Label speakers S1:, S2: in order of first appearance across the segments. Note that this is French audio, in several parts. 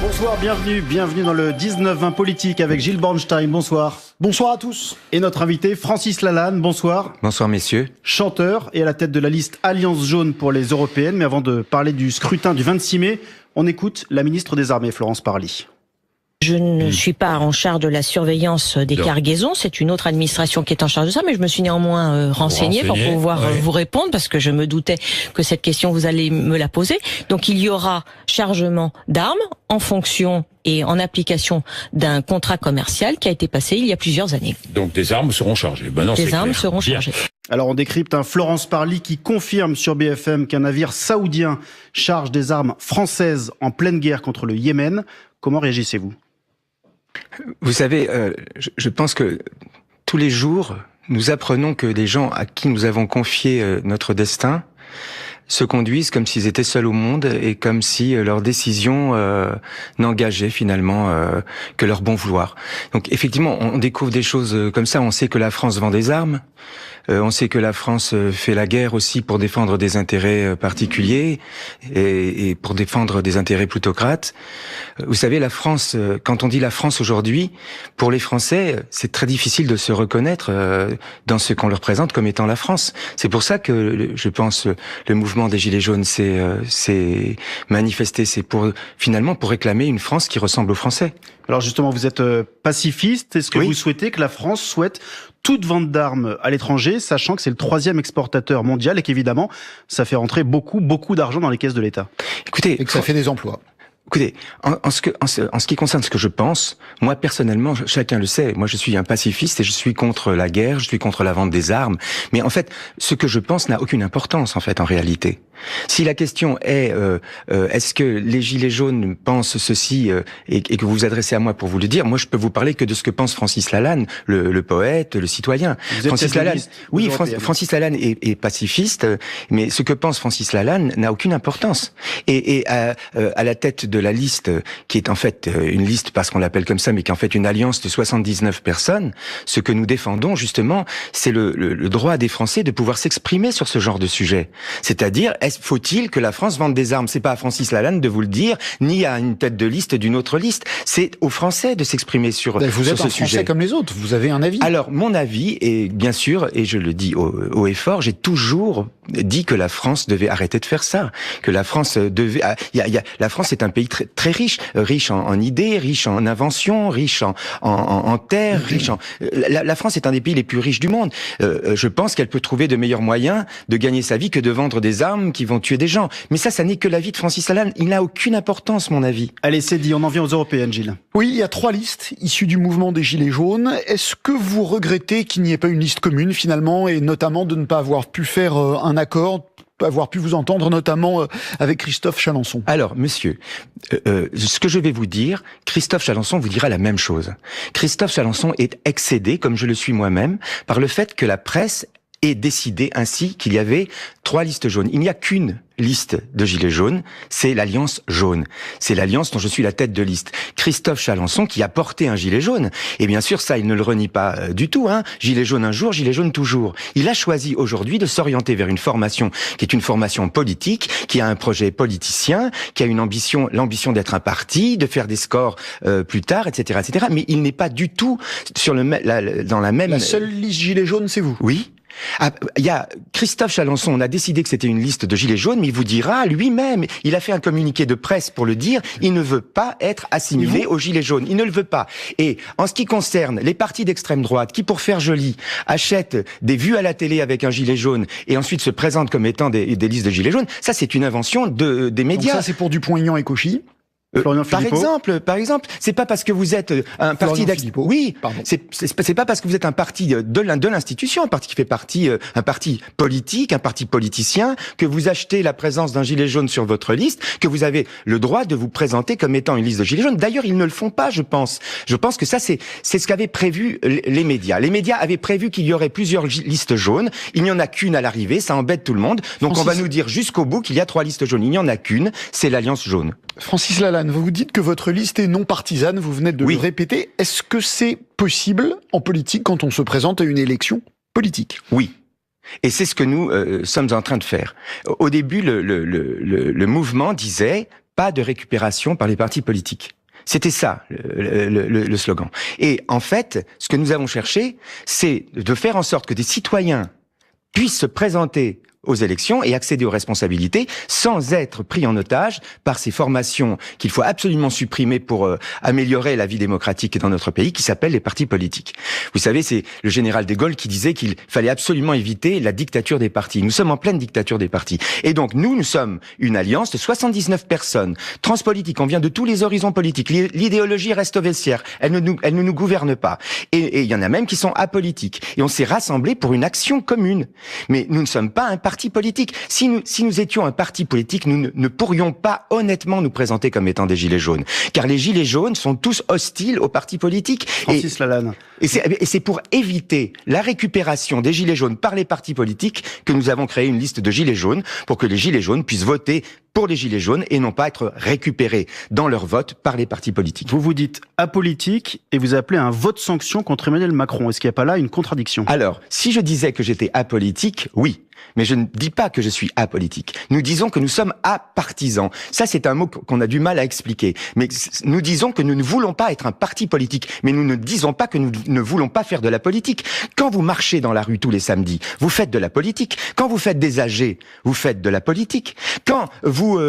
S1: Bonsoir, bienvenue dans le 19-20 politique avec Gilles Bornstein, bonsoir.
S2: Bonsoir à tous.
S1: Et notre invité Francis Lalanne, bonsoir.
S3: Bonsoir messieurs.
S1: Chanteur et à la tête de la liste Alliance Jaune pour les européennes. Mais avant de parler du scrutin du 26 mai, on écoute la ministre des Armées, Florence Parly.
S4: Je ne suis pas en charge de la surveillance des cargaisons, c'est une autre administration qui est en charge de ça, mais je me suis néanmoins renseignée pour pouvoir vous répondre, parce que je me doutais que cette question, vous allez me la poser. Donc il y aura chargement d'armes en fonction et en application d'un contrat commercial qui a été passé il y a plusieurs années.
S5: Donc des armes seront chargées.
S4: Des armes seront chargées.
S1: Alors on décrypte Florence Parly qui confirme sur BFM qu'un navire saoudien charge des armes françaises en pleine guerre contre le Yémen. Comment réagissez-vous ?
S3: Vous savez, je pense que tous les jours, nous apprenons que des gens à qui nous avons confié notre destin se conduisent comme s'ils étaient seuls au monde et comme si leurs décisions n'engageaient finalement que leur bon vouloir. Donc effectivement, on découvre des choses comme ça. On sait que la France vend des armes. On sait que la France fait la guerre aussi pour défendre des intérêts particuliers et pour défendre des intérêts plutocrates. Vous savez, la France, quand on dit la France aujourd'hui, pour les Français, c'est très difficile de se reconnaître dans ce qu'on leur présente comme étant la France. C'est pour ça que, je pense, le mouvement des Gilets jaunes s'est manifesté. C'est finalement pour réclamer une France qui ressemble aux Français.
S1: Alors justement, vous êtes pacifiste. Est-ce que vous souhaitez que la France souhaite toute vente d'armes à l'étranger, sachant que c'est le 3e exportateur mondial et qu'évidemment, ça fait rentrer beaucoup d'argent dans les caisses de l'État.
S3: Écoutez,
S2: et que ça fait des emplois.
S3: Écoutez, en ce qui concerne ce que je pense, moi personnellement, chacun le sait, moi je suis un pacifiste et je suis contre la guerre, je suis contre la vente des armes. Mais en fait, ce que je pense n'a aucune importance en fait en réalité. Si la question est est-ce que les Gilets jaunes pensent ceci et que vous vous adressez à moi pour vous le dire, moi je peux vous parler que de ce que pense Francis Lalanne, le poète, le citoyen.
S1: Francis Lalanne,
S3: Francis Lalanne est pacifiste, mais ce que pense Francis Lalanne n'a aucune importance. Et à la tête de la liste, qui est en fait une liste parce qu'on l'appelle comme ça, mais qui est en fait une alliance de 79 personnes, ce que nous défendons justement, c'est le droit des Français de pouvoir s'exprimer sur ce genre de sujet. C'est-à-dire, faut-il que la France vende des armes ? C'est pas à Francis Lalanne de vous le dire, ni à une tête de liste d'une autre liste. C'est aux Français de s'exprimer sur ce sujet.
S2: Vous êtes un Français comme les autres, vous avez un avis.
S3: Alors, mon avis, et bien sûr, et je le dis haut et fort, j'ai toujours dit que la France devait arrêter de faire ça, que la France devait... la France est un pays très riche, riche en idées, riche en inventions, riche en terres, riche en... La France est un des pays les plus riches du monde. Je pense qu'elle peut trouver de meilleurs moyens de gagner sa vie que de vendre des armes qui vont tuer des gens. Mais ça n'est que l'avis de Francis Lalanne. Il n'a aucune importance, mon avis.
S1: Allez, c'est dit, on en vient aux européennes, Gilles.
S2: Oui, il y a 3 listes issues du mouvement des Gilets jaunes. Est-ce que vous regrettez qu'il n'y ait pas une liste commune, finalement, et notamment de ne pas avoir pu faire un accord, avoir pu vous entendre notamment avec Christophe Chalencon?
S3: Alors, monsieur, ce que je vais vous dire, Christophe Chalencon vous dira la même chose. Christophe Chalencon est excédé, comme je le suis moi-même, par le fait que la presse ait décidé ainsi qu'il y avait 3 listes jaunes. Il n'y a qu'une liste de Gilets jaunes, c'est l'Alliance jaune. C'est l'Alliance dont je suis la tête de liste. Christophe Chalencon qui a porté un gilet jaune. Et bien sûr, ça, il ne le renie pas du tout. Gilet jaune un jour, gilet jaune toujours. Il a choisi aujourd'hui de s'orienter vers une formation qui est une formation politique, qui a un projet politicien, qui a l'ambition d'être un parti, de faire des scores plus tard, etc., etc. Mais il n'est pas du tout dans la même...
S2: La seule liste Gilets jaunes, c'est vous?
S3: Oui. Il y a Christophe Chalencon, on a décidé que c'était une liste de Gilets jaunes, mais il vous dira lui-même, il a fait un communiqué de presse pour le dire, il ne veut pas être assimilé aux Gilets jaunes, il ne le veut pas. Et en ce qui concerne les partis d'extrême droite qui, pour faire joli, achètent des vues à la télé avec un gilet jaune et ensuite se présentent comme étant des listes de Gilets jaunes, ça c'est une invention des médias.
S2: Donc ça c'est pour Dupont-Aignan et Cauchy.
S3: Par exemple, c'est pas parce que vous êtes un parti c'est pas parce que vous êtes un parti de l'institution, un parti qui fait partie, un parti politique, un parti politicien, que vous achetez la présence d'un gilet jaune sur votre liste, que vous avez le droit de vous présenter comme étant une liste de gilets jaunes. D'ailleurs, ils ne le font pas, je pense. Je pense que ça, c'est ce qu'avaient prévu les médias. Les médias avaient prévu qu'il y aurait plusieurs listes jaunes. Il n'y en a qu'une à l'arrivée, ça embête tout le monde. Donc on va nous dire jusqu'au bout qu'il y a 3 listes jaunes. Il n'y en a qu'une, c'est l'Alliance jaune.
S2: Francis Lalanne, vous dites que votre liste est non partisane, vous venez de le répéter. Est-ce que c'est possible en politique quand on se présente à une élection politique ?
S3: Oui. Et c'est ce que nous sommes en train de faire. Au début, le mouvement disait pas de récupération par les partis politiques. C'était ça, le slogan. Et en fait, ce que nous avons cherché, c'est de faire en sorte que des citoyens puissent se présenter aux élections et accéder aux responsabilités sans être pris en otage par ces formations qu'il faut absolument supprimer pour améliorer la vie démocratique dans notre pays, qui s'appellent les partis politiques. Vous savez, c'est le général de Gaulle qui disait qu'il fallait absolument éviter la dictature des partis. Nous sommes en pleine dictature des partis. Et donc, nous sommes une alliance de 79 personnes transpolitiques. On vient de tous les horizons politiques. L'idéologie reste au vestiaire. Elle ne nous gouverne pas. Et il y en a même qui sont apolitiques. Et on s'est rassemblés pour une action commune. Mais nous ne sommes pas un parti politique. Si nous étions un parti politique, nous ne pourrions pas honnêtement nous présenter comme étant des gilets jaunes. Car les gilets jaunes sont tous hostiles aux partis politiques.
S1: Francis Lalanne.
S3: Et c'est pour éviter la récupération des gilets jaunes par les partis politiques que nous avons créé une liste de gilets jaunes pour que les gilets jaunes puissent voter pour les gilets jaunes et non pas être récupérés dans leur vote par les partis politiques.
S1: Vous vous dites apolitique et vous appelez un vote sanction contre Emmanuel Macron. Est-ce qu'il n'y a pas là une contradiction?
S3: Alors, si je disais que j'étais apolitique, oui. Mais je ne dis pas que je suis apolitique. Nous disons que nous sommes apartisans. Ça, c'est un mot qu'on a du mal à expliquer. Mais nous disons que nous ne voulons pas être un parti politique. Mais nous ne disons pas que nous ne voulons pas faire de la politique. Quand vous marchez dans la rue tous les samedis, vous faites de la politique. Quand vous faites des AG, vous faites de la politique. Quand vous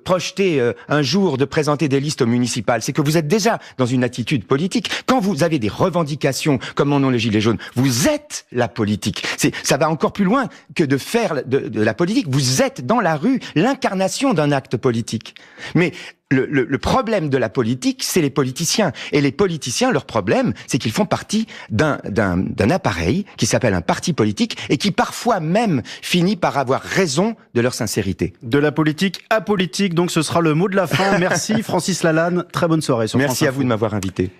S3: projetez un jour de présenter des listes municipales, c'est que vous êtes déjà dans une attitude politique. Quand vous avez des revendications, comme en ont les Gilets jaunes, vous êtes la politique. Ça va encore plus loin que de faire de la politique. Vous êtes dans la rue l'incarnation d'un acte politique. Mais le problème de la politique, c'est les politiciens. Et les politiciens, leur problème, c'est qu'ils font partie d'un appareil qui s'appelle un parti politique et qui parfois même finit par avoir raison de leur sincérité.
S1: De la politique apolitique, donc ce sera le mot de la fin. Merci Francis Lalanne, très bonne soirée sur France Info.
S3: Merci à vous de m'avoir invité.